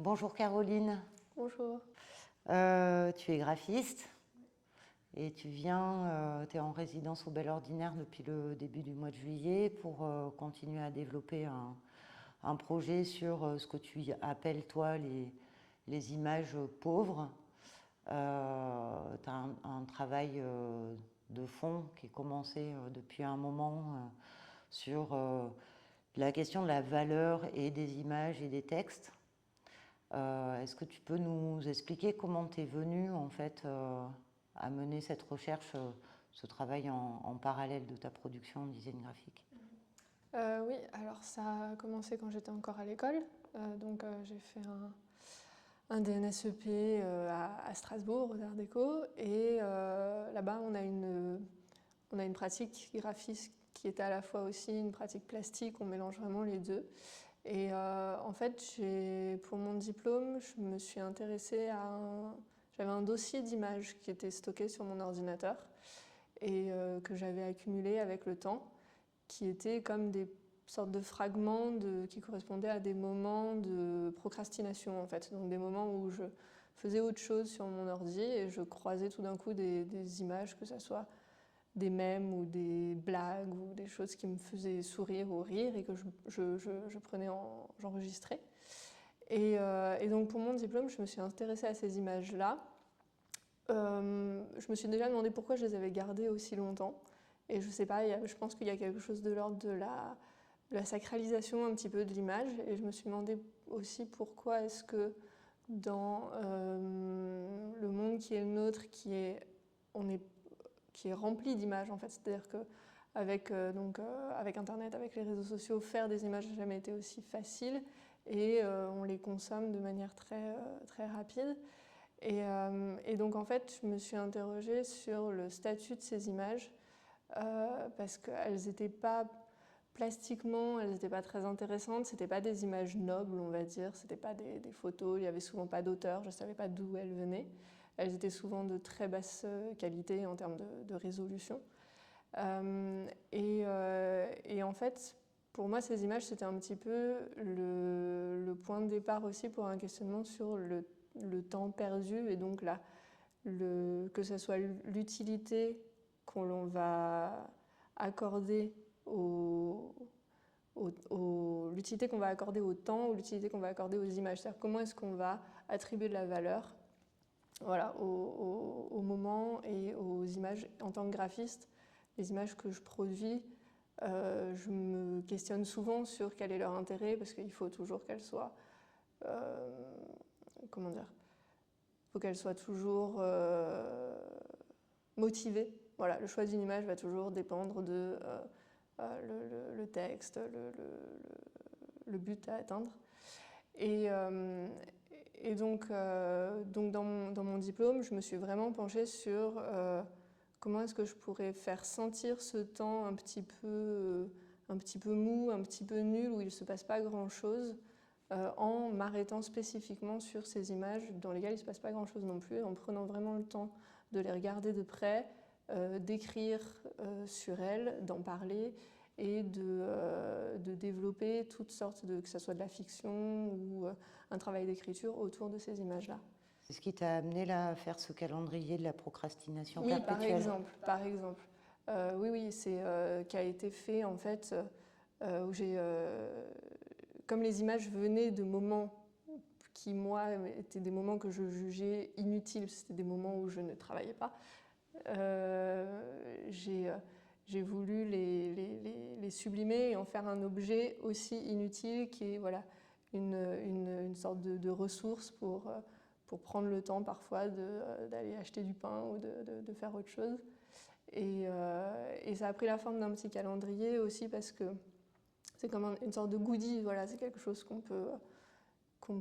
Bonjour Caroline. Bonjour. Tu es graphiste et tu es en résidence au Bel Ordinaire depuis le début du mois de juillet pour continuer à développer un projet sur ce que tu appelles toi les images pauvres. Tu as un travail de fond qui est commencé depuis un moment sur la question de la valeur et des images et des textes. Est-ce que tu peux nous expliquer comment tu es venu en fait à mener cette recherche, ce travail en parallèle de ta production en design graphique? Oui, alors ça a commencé quand j'étais encore à l'école. J'ai fait un DNSEP à Strasbourg, aux Arts Déco. Et là-bas, on a une pratique graphiste qui était à la fois aussi une pratique plastique. On mélange vraiment les deux. Et en fait, pour mon diplôme, je me suis intéressée J'avais un dossier d'images qui était stocké sur mon ordinateur et que j'avais accumulé avec le temps, qui étaient comme des sortes de fragments qui correspondaient à des moments de procrastination en fait. Donc des moments où je faisais autre chose sur mon ordi et je croisais tout d'un coup des images, que ce soit des mèmes ou des blagues ou des choses qui me faisaient sourire ou rire et que j'enregistrais. Et donc pour mon diplôme, je me suis intéressée à ces images-là. Je me suis déjà demandé pourquoi je les avais gardées aussi longtemps. Et je sais pas, je pense qu'il y a quelque chose de l'ordre de la sacralisation un petit peu de l'image. Et je me suis demandé aussi pourquoi est-ce que dans le monde qui est le nôtre, qui est rempli d'images en fait, c'est-à-dire qu'avec avec Internet, avec les réseaux sociaux, faire des images n'a jamais été aussi facile et on les consomme de manière très rapide. Et donc en fait, je me suis interrogée sur le statut de ces images parce qu'elles n'étaient pas plastiquement, elles n'étaient pas très intéressantes, c'était pas des images nobles, on va dire, c'était pas des photos, il y avait souvent pas d'auteur, je savais pas d'où elles venaient. Elles étaient souvent de très basse qualité en termes de résolution. Et en fait, pour moi, ces images, c'était un petit peu le point de départ aussi pour un questionnement sur le temps perdu et donc que ce soit l'utilité qu'on va accorder l'utilité qu'on va accorder au temps ou l'utilité qu'on va accorder aux images. C'est-à-dire comment est-ce qu'on va attribuer de la valeur au moment et aux images. En tant que graphiste, les images que je produis, je me questionne souvent sur quel est leur intérêt parce qu'il faut toujours qu'elles soient comment dire, il faut qu'elle soit toujours motivée. Voilà, le choix d'une image va toujours dépendre de le texte, le but à atteindre. Et donc dans mon diplôme, je me suis vraiment penchée sur comment est-ce que je pourrais faire sentir ce temps un petit peu mou, un petit peu nul, où il ne se passe pas grand-chose, en m'arrêtant spécifiquement sur ces images dans lesquelles il ne se passe pas grand-chose non plus, en prenant vraiment le temps de les regarder de près, d'écrire sur elles, d'en parler et de développer toutes sortes que ce soit de la fiction ou un travail d'écriture autour de ces images-là. C'est ce qui t'a amené là à faire ce calendrier de la procrastination Oui, perpétuelle? par exemple. Oui, c'est qui a été fait en fait où comme les images venaient de moments qui, moi, étaient des moments que je jugeais inutiles, c'était des moments où je ne travaillais pas, j'ai voulu les sublimer et en faire un objet aussi inutile qui est voilà, une sorte de ressource pour prendre le temps parfois d'aller acheter du pain ou de faire autre chose. Et ça a pris la forme d'un petit calendrier aussi parce que c'est comme une sorte de goodie, voilà, c'est quelque chose qu'on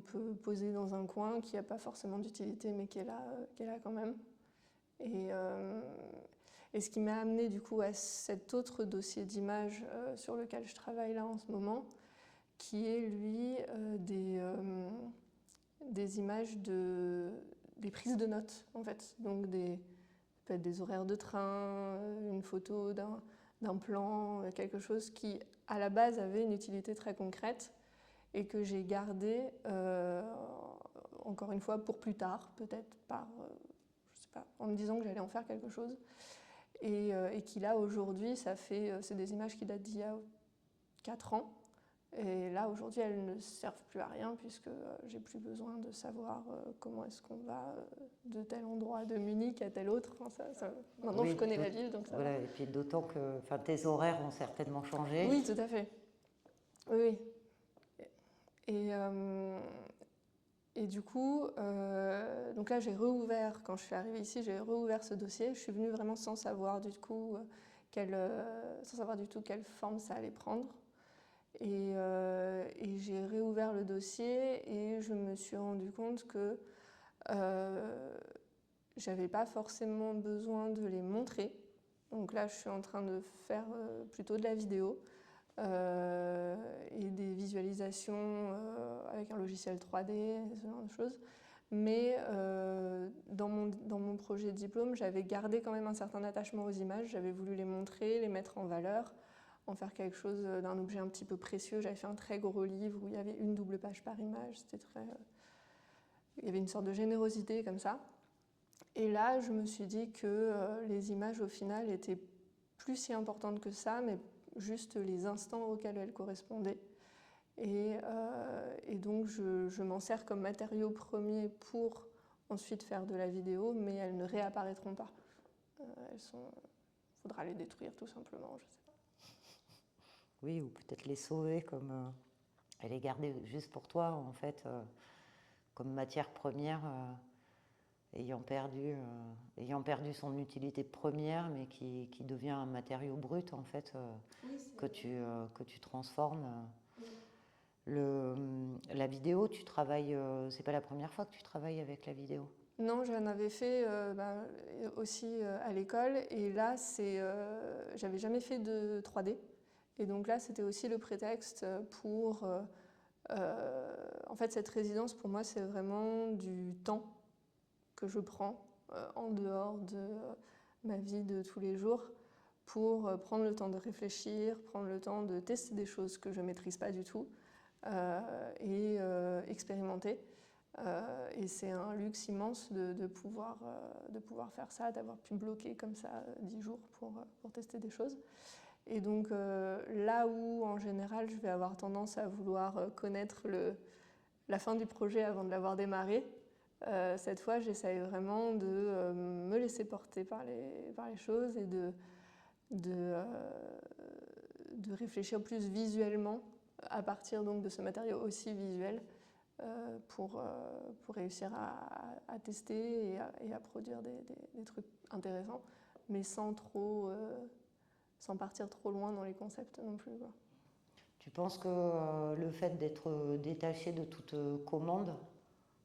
peut poser dans un coin, qui n'a pas forcément d'utilité mais qui est là quand même. Et ce qui m'a amené du coup à cet autre dossier d'images sur lequel je travaille là en ce moment, qui est lui des images des prises de notes en fait. Donc ça peut être des horaires de train, une photo d'un plan, quelque chose qui à la base avait une utilité très concrète et que j'ai gardé, encore une fois, pour plus tard, peut-être je sais pas, en me disant que j'allais en faire quelque chose. Et qui là, aujourd'hui, c'est des images qui datent d'il y a 4 ans. Et là, aujourd'hui, elles ne servent plus à rien puisque j'ai plus besoin de savoir comment est-ce qu'on va de tel endroit de Munich à tel autre. Enfin, maintenant, Oui, je connais la ville, donc ça voilà, va. et puis d'autant que tes horaires ont certainement changé. Oui, tout à fait. Oui, oui. Et du coup, donc là, j'ai réouvert, quand je suis arrivée ici, j'ai réouvert ce dossier. Je suis venue vraiment sans savoir du tout quelle forme ça allait prendre. Et j'ai réouvert le dossier et je me suis rendu compte que j'avais pas forcément besoin de les montrer. Donc là, je suis en train de faire plutôt de la vidéo et des visualisations avec un logiciel 3D, ce genre de choses. Mais dans mon projet de diplôme, j'avais gardé quand même un certain attachement aux images. J'avais voulu les montrer, les mettre en valeur, en faire quelque chose d'un objet un petit peu précieux. J'avais fait un très gros livre où il y avait une double page par image. Il y avait une sorte de générosité comme ça. Et là, je me suis dit que les images, au final, étaient plus si importantes que ça, mais juste les instants auxquels elles correspondaient. Et donc, je m'en sers comme matériau premier pour ensuite faire de la vidéo, mais elles ne réapparaîtront pas. Faudra les détruire tout simplement, je sais pas. Oui, ou peut-être les sauver et les garder juste pour toi, en fait, comme matière première, ayant perdu son utilité première, mais qui devient un matériau brut, en fait, Oui, que tu transformes. La vidéo, tu travailles, c'est pas la première fois que tu travailles avec la vidéo? Non, j'en avais fait aussi à l'école, et là, j'avais jamais fait de 3D. Et donc là, c'était aussi le prétexte pour... en fait, cette résidence, pour moi, c'est vraiment du temps que je prends en dehors de ma vie de tous les jours pour prendre le temps de réfléchir, prendre le temps de tester des choses que je ne maîtrise pas du tout et expérimenter. Et c'est un luxe immense de pouvoir faire ça, d'avoir pu bloquer comme ça 10 jours pour tester des choses. Et donc là où en général je vais avoir tendance à vouloir connaître la fin du projet avant de l'avoir démarré, cette fois j'essaye vraiment de me laisser porter par les choses et de réfléchir plus visuellement à partir donc de ce matériau aussi visuel pour réussir à tester et à produire des trucs intéressants, mais sans partir trop loin dans les concepts non plus, quoi. Tu penses que le fait d'être détaché de toute commande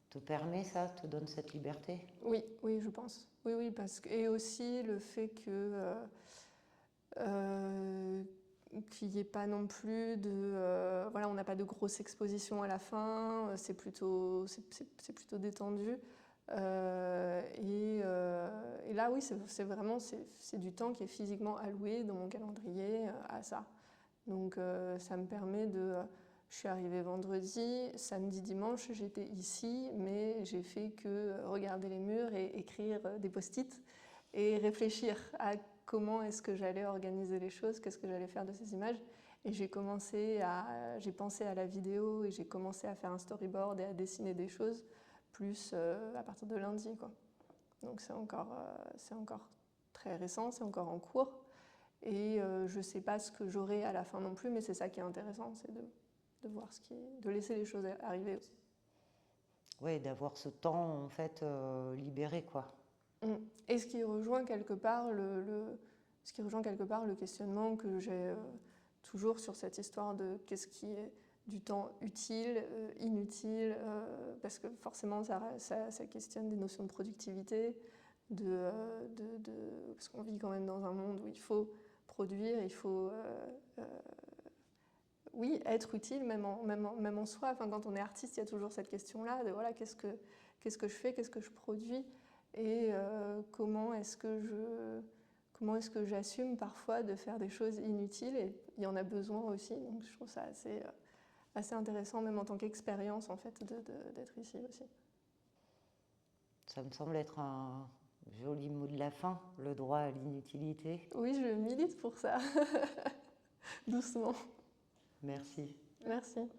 te permet ça, te donne cette liberté? Oui, oui, je pense. Oui, oui, et aussi le fait que qu'il n'y ait pas non plus voilà, on n'a pas de grosse exposition à la fin, c'est plutôt détendu. Et là, oui, c'est vraiment du temps qui est physiquement alloué dans mon calendrier à ça. Donc ça me permet je suis arrivée vendredi, samedi, dimanche, j'étais ici, mais j'ai fait que regarder les murs et écrire des post-it et réfléchir à comment est-ce que j'allais organiser les choses, qu'est-ce que j'allais faire de ces images. Et j'ai pensé à la vidéo et j'ai commencé à faire un storyboard et à dessiner des choses, plus à partir de lundi, quoi. Donc c'est encore très récent, c'est encore en cours. Et je ne sais pas ce que j'aurai à la fin non plus, mais c'est ça qui est intéressant, c'est de voir de laisser les choses arriver aussi. Oui, d'avoir ce temps en fait libéré, quoi. Et ce qui rejoint quelque part le questionnement que j'ai toujours sur cette histoire de qu'est-ce qui est du temps utile, inutile, parce que forcément ça questionne des notions de productivité, parce qu'on vit quand même dans un monde où il faut produire, il faut oui, être utile, même en soi. Enfin, quand on est artiste, il y a toujours cette question-là de voilà, qu'est-ce que je fais, qu'est-ce que je produis, et comment est-ce que j'assume parfois de faire des choses inutiles, et il y en a besoin aussi. Donc je trouve ça assez intéressant, même en tant qu'expérience, en fait, d'être ici aussi. Ça me semble être un joli mot de la fin, le droit à l'inutilité. Oui, je milite pour ça, doucement. Merci. Merci.